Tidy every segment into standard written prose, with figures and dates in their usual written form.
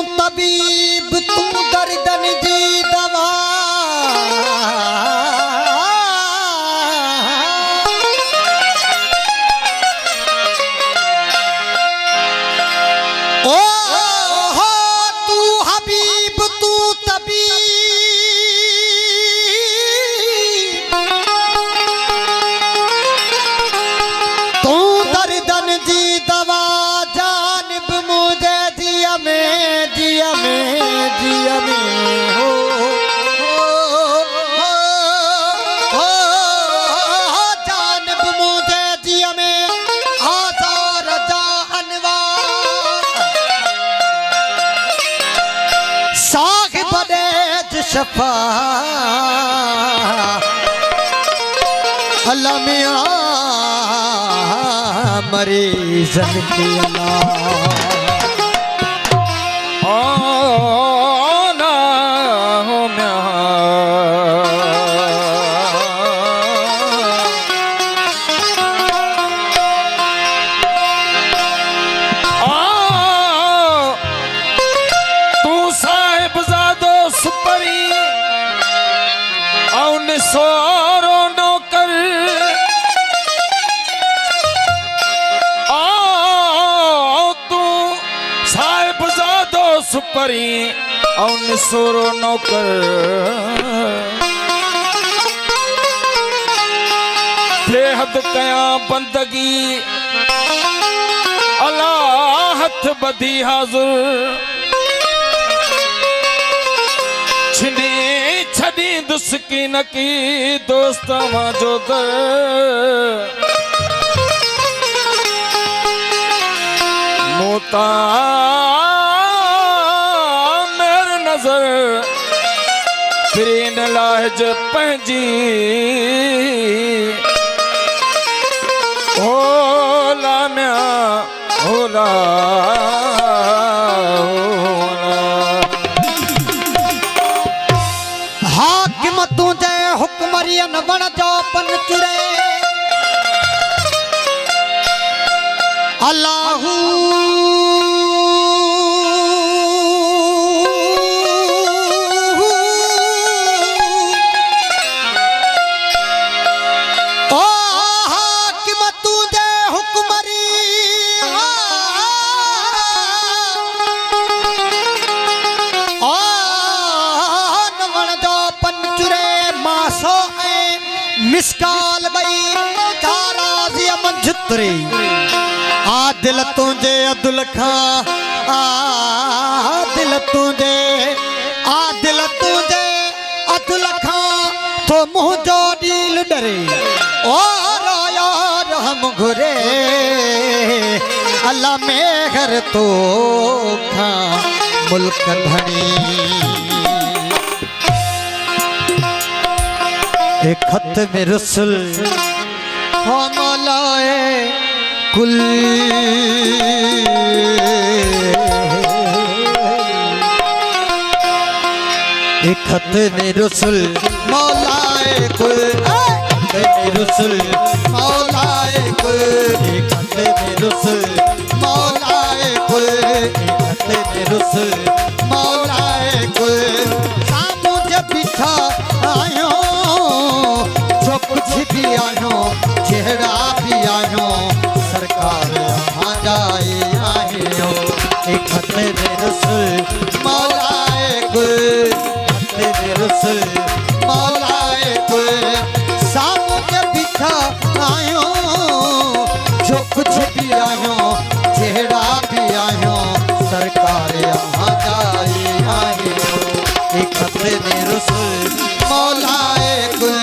तबीब तू दर्दन जी दवा ओ हो तू हबीब तू तबीब तू दर्दन जी दवा जानिब मुझे जिया में हो जानिब मुझे जिया में आजार जा अनवार साहिब देज शफा अल्लाह मियां मरीज़न की अल्लाह सोरो नौकर तू साहिबजादो सुपरी औन सोरो नौकर बेहद कया बंदगी अल्लाह हथ बधी हाजुर छिनी छड़ी दुस्की नकी दोस्त जो दर मोता मेर नजर फिरीन लाज पंजी होला म्या होला तुझे हुक्मरियन बन जो पन चुरे अल्लाहू ओ हाकिम तुझे हुक्मरी मिसकाल बई काराज़ी मंझुतरी आदिल तुझे अब्दुल खां आदिल तुझे अब्दुल खां तो मुँह जो डील डरे और यार हम घुरे अल्लाह मेहर तो खां मुल्क धनी एक खत में रसूल हो मौलाए कुल एक खत में रसूल मौलाए कुल रसूल मौलाए कुल एक खत में रसूल मौलाए कुल एक खत में रसूल मौलाए कुल सामू जब बिठा आयो कुछ भी आयो चेहरा भी आयो सरकार वहाँ जाए आयो एक खत में रसूल मौलाए कुल खत में रसूल मौलाए कुल सामू के बिठा आयो जो कुछ भी आयो चेहरा भी आयो सरकार वहाँ जाए आयो एक खत में रसूल मौलाए कुल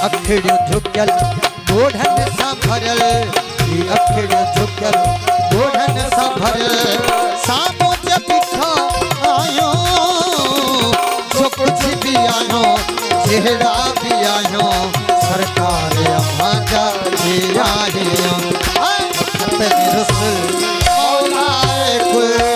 अखिड़ियों झुकल ॻोढ़नि सां भरियल अखिड़ियों झुकल ॻोढ़नि सां भरियल साम्हूं जे बीठा आहियो जो कुछ भी आहियो जहिड़ा भी आहियो सरकार अमाजा जी आहियो खत में रसूल मौलाए कुल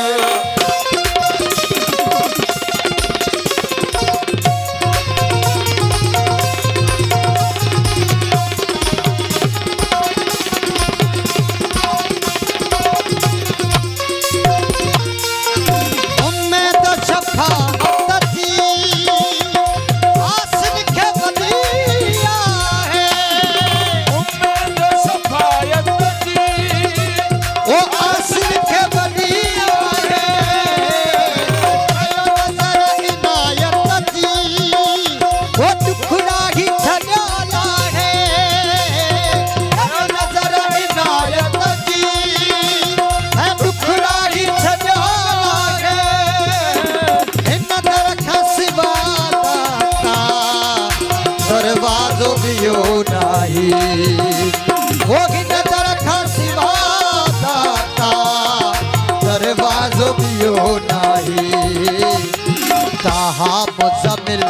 मुज़म्मिल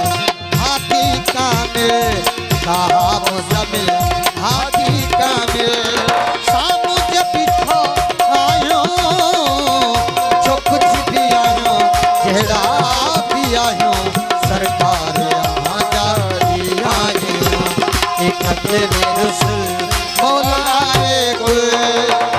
हाथी कामिल कहा मुज़म्मिल हाथी कामिल सामू जे बीठो आयो जो कुछ भी आयो जहिड़ा भी आयो सरकार आजा दी आयो एक खत में रसूल मौलाए कुल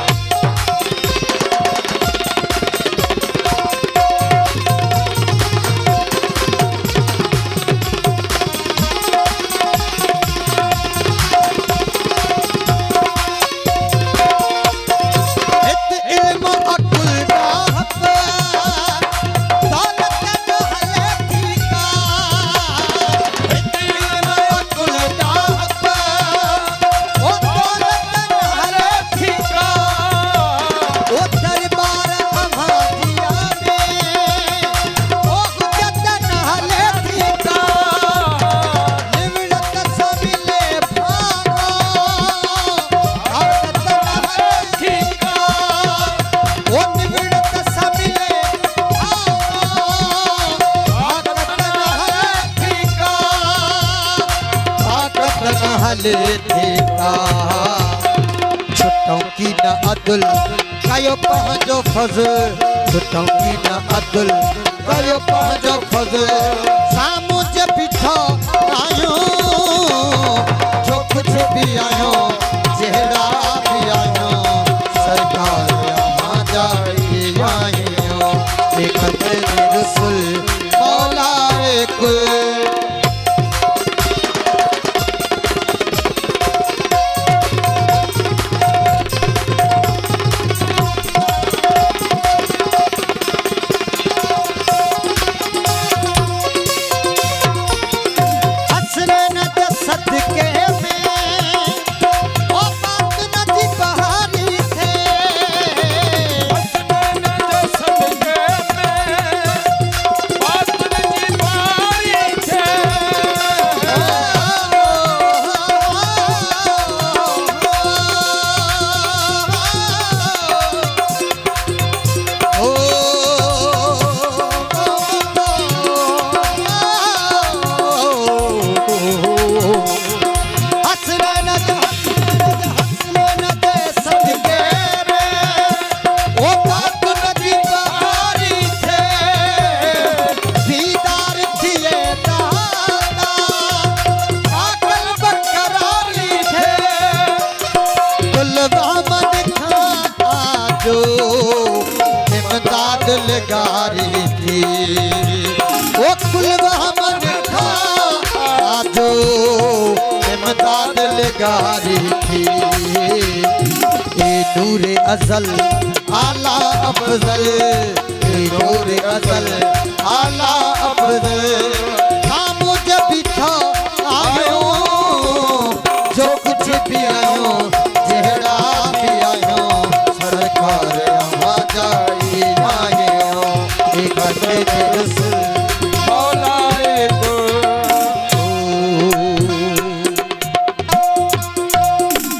छुट्टों की न अदुल कयो पंहिंजो फज़ल छुट्टों की न अदुल कयो पंहिंजो फज़ल साम्हूं जे बीठो आयो जो कुछ भी आयो जहिड़ा भी आयो सरकार आजा दी आयो एक खत में रसूल मौलाए कुल लगारी थी वो कुलवा मन खा जो इमदाद लगारी थी ए नूरे अज़ल आला अफजल ए नूरे अज़ल आला अफजल खामोश बिठा आयो जो कुछ भी आयो